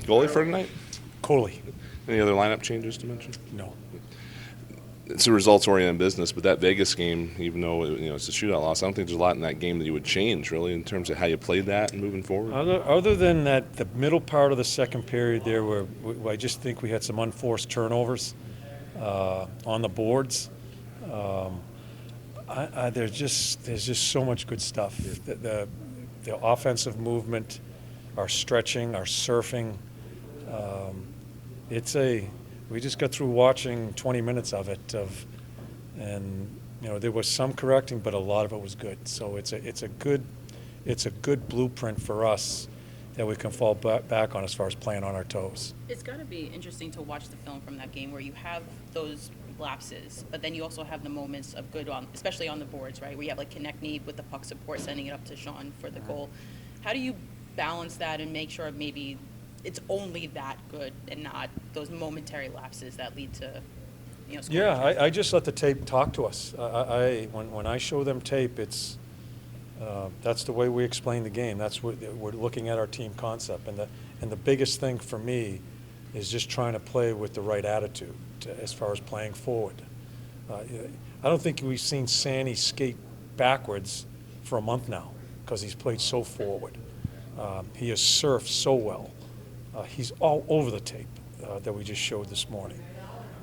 Goalie for tonight? Coley. Any other lineup changes to mention? No. It's a results-oriented business, but that Vegas game, even though it's a shootout loss, I don't think there's a lot in that game that you would change, really, in terms of how you played that and moving forward. Other than that, the middle part of the second period there, where I just think we had some unforced turnovers on the boards. There's just so much good stuff. The offensive movement, our stretching, our surfing. We just got through watching 20 minutes of it, and there was some correcting, but a lot of it was good. So it's a good blueprint for us that we can fall back on as far as playing on our toes. It's got to be interesting to watch the film from that game where you have those lapses, but then you also have the moments of good especially on the boards, right? Where you have like Konechny with the puck support, sending it up to Sean for the goal. How do you balance that and make sure maybe it's only that good and not those momentary lapses that lead to, scoring? Yeah, I just let the tape talk to us. When I show them tape, it's that's the way we explain the game. That's what we're looking at, our team concept, and the biggest thing for me is just trying to play with the right attitude as far as playing forward. I don't think we've seen Sandy skate backwards for a month now because he's played so forward. He has surfed so well. He's all over the tape that we just showed this morning.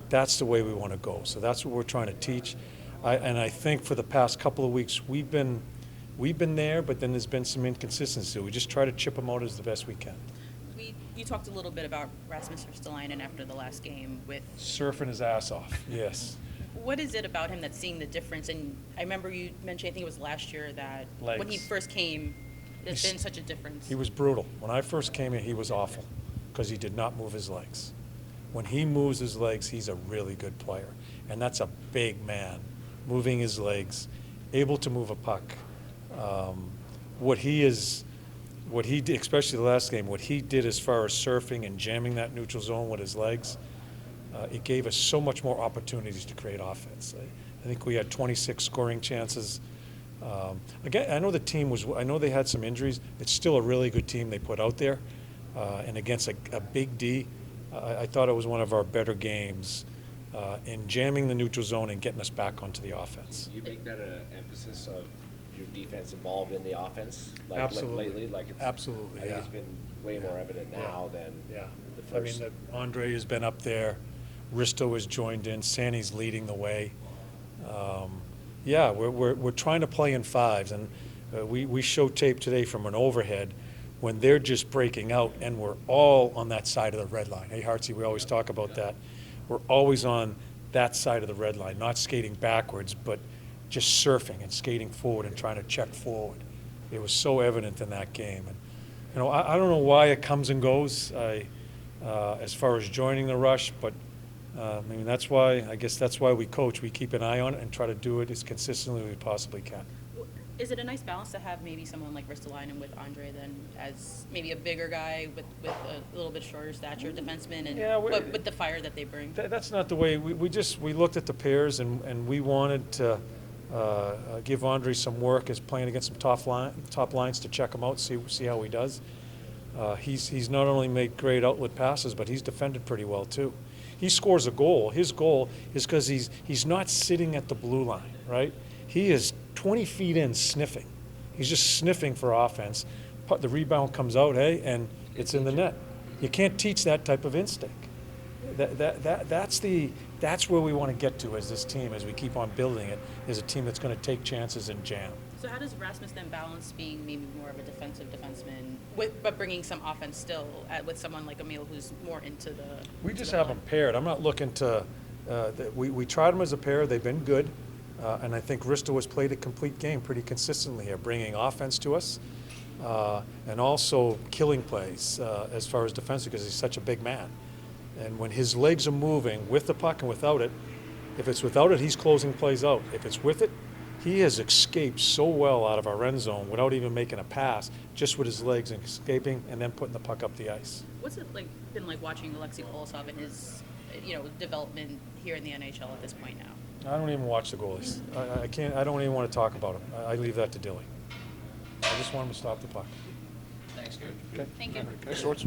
That's the way we want to go. So that's what we're trying to teach. And I think for the past couple of weeks we've been there, but then there's been some inconsistency. We just try to chip them out as the best we can. You talked a little bit about Rasmus Ristolainen after the last game with surfing his ass off. Yes. What is it about him that's seeing the difference? And I remember you mentioned, I think it was last year, that Legs. When he first came, there's been such a difference. He was brutal. When I first came here, he was awful because he did not move his legs. When he moves his legs, he's a really good player. And that's a big man, moving his legs, able to move a puck. What he did, especially the last game, what he did as far as surfing and jamming that neutral zone with his legs, it gave us so much more opportunities to create offense. I think we had 26 scoring chances. Again, I know the team I know they had some injuries. It's still a really good team they put out there. And against a big D, I thought it was one of our better games in jamming the neutral zone and getting us back onto the offense. You make that an emphasis of your defense involved in the offense, Absolutely. lately? Absolutely, I think it's been way more evident now than the first. I mean, Andre has been up there. Risto has joined in. Sandy's leading the way. We're trying to play in fives, and we show tape today from an overhead when they're just breaking out, and we're all on that side of the red line. Hey, Hartsey, we always talk about that. We're always on that side of the red line, not skating backwards, but just surfing and skating forward and trying to check forward. It was so evident in that game. And I don't know why it comes and goes as far as joining the rush, but that's why we coach. We keep an eye on it and try to do it as consistently as we possibly can. Is it a nice balance to have maybe someone like Ristolainen with Andre than as maybe a bigger guy with a little bit shorter stature defenseman and with the fire that they bring? That's not the way. We looked at the pairs and we wanted to give Andre some work as playing against some top lines to check him out, see how he does. He's not only made great outlet passes, but he's defended pretty well too. He scores a goal. His goal is because he's not sitting at the blue line, right? He is 20 feet in sniffing. He's just sniffing for offense. The rebound comes out, and it's in the net. You can't teach that type of instinct. That's where we want to get to as this team, as we keep on building it, is a team that's going to take chances and jam. So how does Rasmus then balance being maybe more of a defensive defenseman, but bringing some offense still with someone like Emil who's more into the... We just have them paired. I'm not looking to... we tried them as a pair. They've been good. And I think Risto has played a complete game pretty consistently here, bringing offense to us and also killing plays as far as defense because he's such a big man. And when his legs are moving with the puck and without it, if it's without it, he's closing plays out. If it's with it, he has escaped so well out of our end zone without even making a pass, just with his legs and escaping and then putting the puck up the ice. What's it been like watching Alexei Kolosov and his development here in the NHL at this point now? I don't even watch the goalies. I don't even want to talk about them. I leave that to Dilly. I just want him to stop the puck. Thanks, Coach. Okay. Thank you. Thanks, Schwartz.